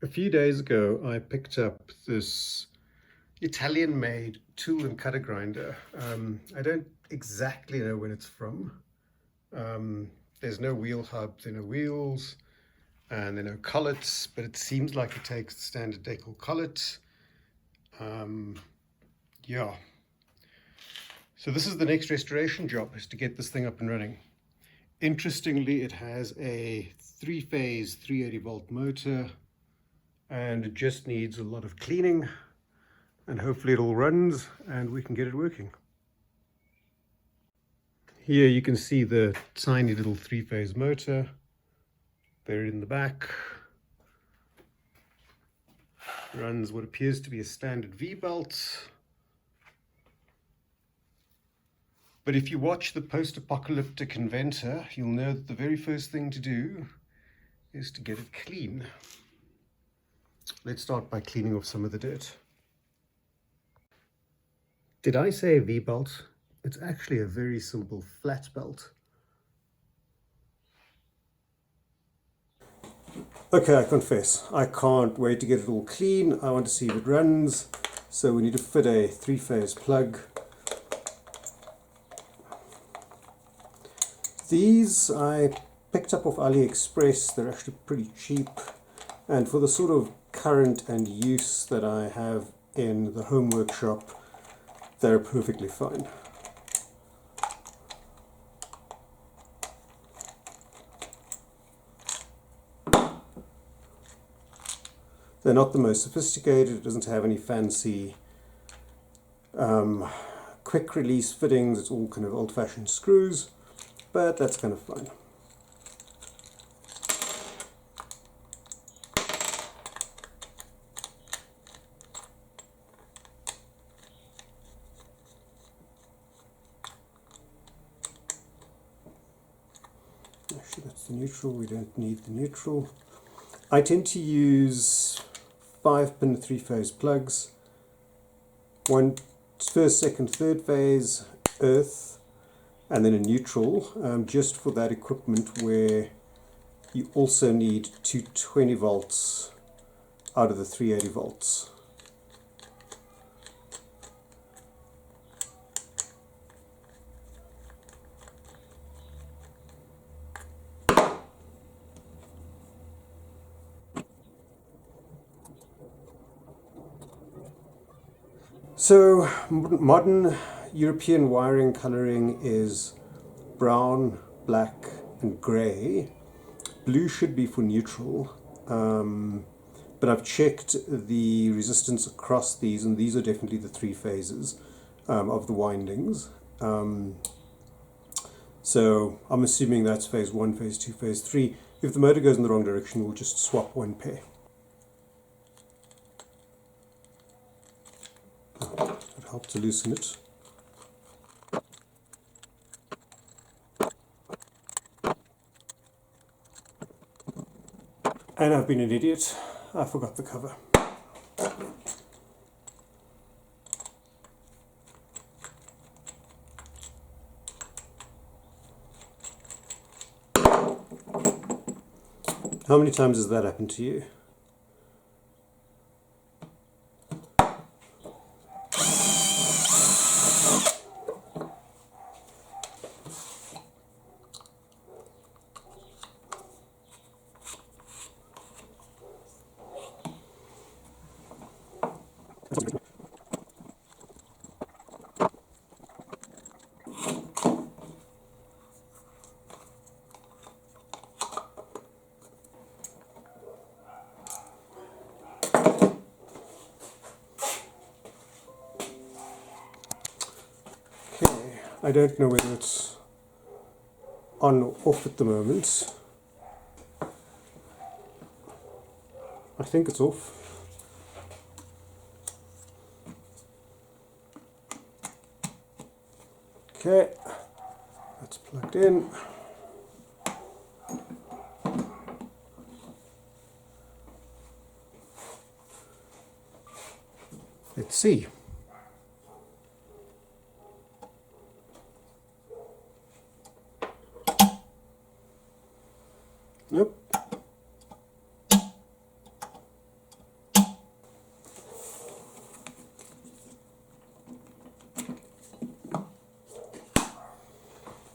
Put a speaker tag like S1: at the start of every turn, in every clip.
S1: A few days ago, I picked up this Italian-made tool and cutter grinder. I don't exactly know when it's from. There's no wheel hub, there are no wheels, and there are no collets, but it seems like it takes the standard Deckel collet. Yeah. So this is the next restoration job, is to get this thing up and running. Interestingly, it has a three-phase 380-volt motor, and it just needs a lot of cleaning, and hopefully it all runs and we can get it working. Here you can see the tiny little three-phase motor buried in the back. Runs what appears to be a standard V-belt. But if you watch the post-apocalyptic inventor, you'll know that the very first thing to do is to get it clean. Let's start by cleaning off some of the dirt. Did I say a V-belt? It's actually a very simple flat belt. Okay, I confess, I can't wait to get it all clean. I want to see if it runs. So we need to fit a three-phase plug. These I picked up off AliExpress. They're actually pretty cheap. And for the sort of current and use that I have in the home workshop, they're perfectly fine. They're not the most sophisticated. It doesn't have any fancy quick release fittings. It's all kind of old-fashioned screws, but that's kind of fun. Actually, that's the neutral. We don't need the neutral. I tend to use 5-pin three-phase plugs. One first, second, third phase, earth, and then a neutral, just for that equipment where you also need 220 volts out of the 380 volts. So modern European wiring coloring is brown, black and grey. Blue should be for neutral, but I've checked the resistance across these, and these are definitely the three phases of the windings. So I'm assuming that's phase 1, phase 2, phase 3. If the motor goes in the wrong direction, we'll just swap one pair. It helped to loosen it. And I've been an idiot. I forgot the cover. How many times has that happened to you? I don't know whether it's on or off at the moment. I think it's off. Okay, that's plugged in. Let's see. Nope.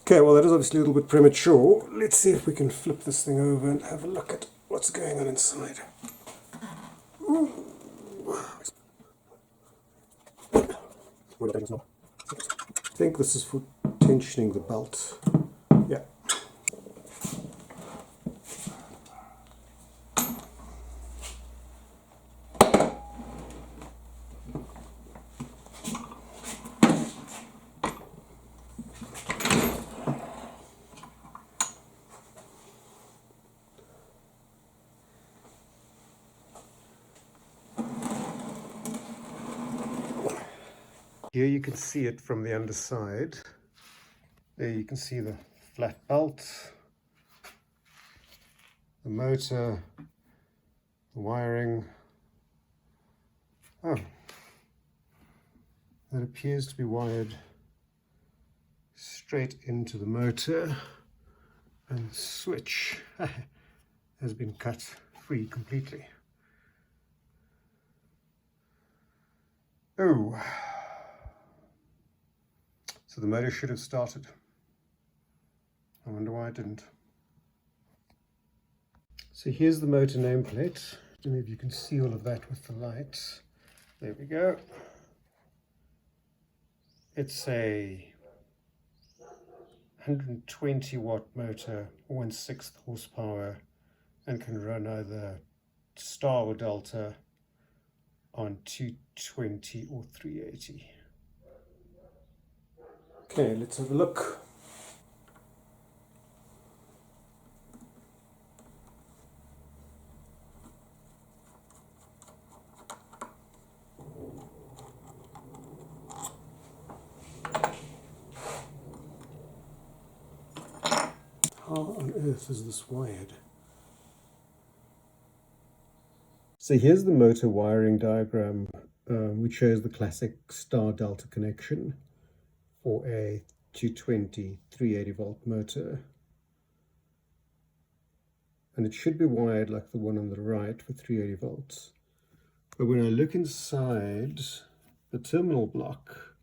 S1: Okay, well that is obviously a little bit premature. Let's see if we can flip this thing over and have a look at what's going on inside. Ooh. I think this is for tensioning the belt. Yeah. Here you can see it from the underside. There you can see the flat belt, the motor, the wiring. Oh, that appears to be wired straight into the motor, and the switch has been cut free completely. Oh, so the motor should have started. I wonder why it didn't. So here's the motor nameplate. I don't know if you can see all of that with the light. There we go. It's a 120 watt motor, 1/6 horsepower, and can run either star or delta on 220 or 380. Okay, let's have a look. How on earth is this wired? So here's the motor wiring diagram, which shows the classic star delta connection for a 220 380 volt motor. And it should be wired like the one on the right for 380 volts. But when I look inside the terminal block,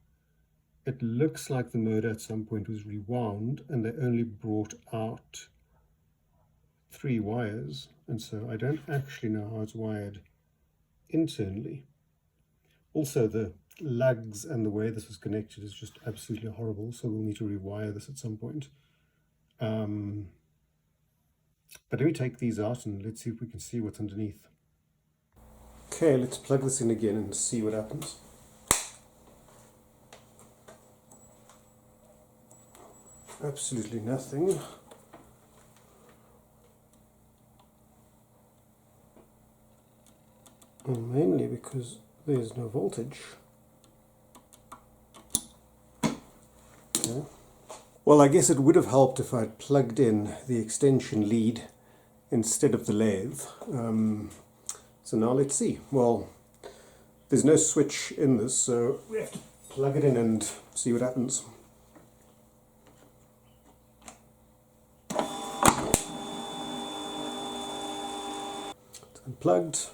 S1: it looks like the motor at some point was rewound and they only brought out 3 wires. And so I don't actually know how it's wired internally. Also, the lugs and the way this is connected is just absolutely horrible, so we'll need to rewire this at some point. But let me take these out and let's see if we can see what's underneath. Okay, let's plug this in again and see what happens. Absolutely nothing. And mainly because there's no voltage. Okay. Well, I guess it would have helped if I'd plugged in the extension lead instead of the lathe. So now let's see. Well, there's no switch in this, so we have to plug it in and see what happens. It's unplugged.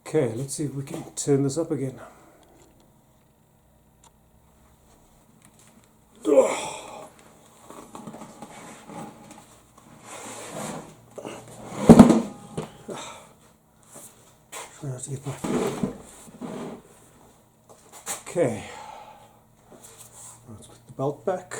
S1: Okay, let's see if we can turn this up again. Try not to get my... Okay, let's put the belt back.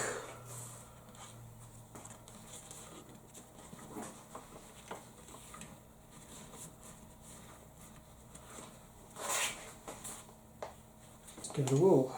S1: Let's get the wool.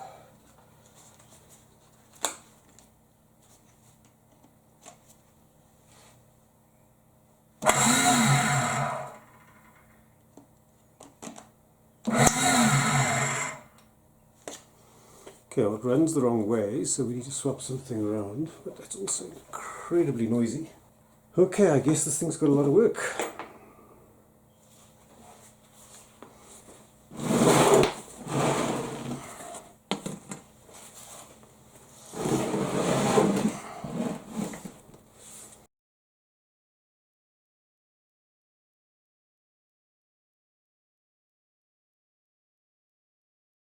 S1: Okay, well, it runs the wrong way, so we need to swap something around, but that's also incredibly noisy. Okay, I guess this thing's got a lot of work.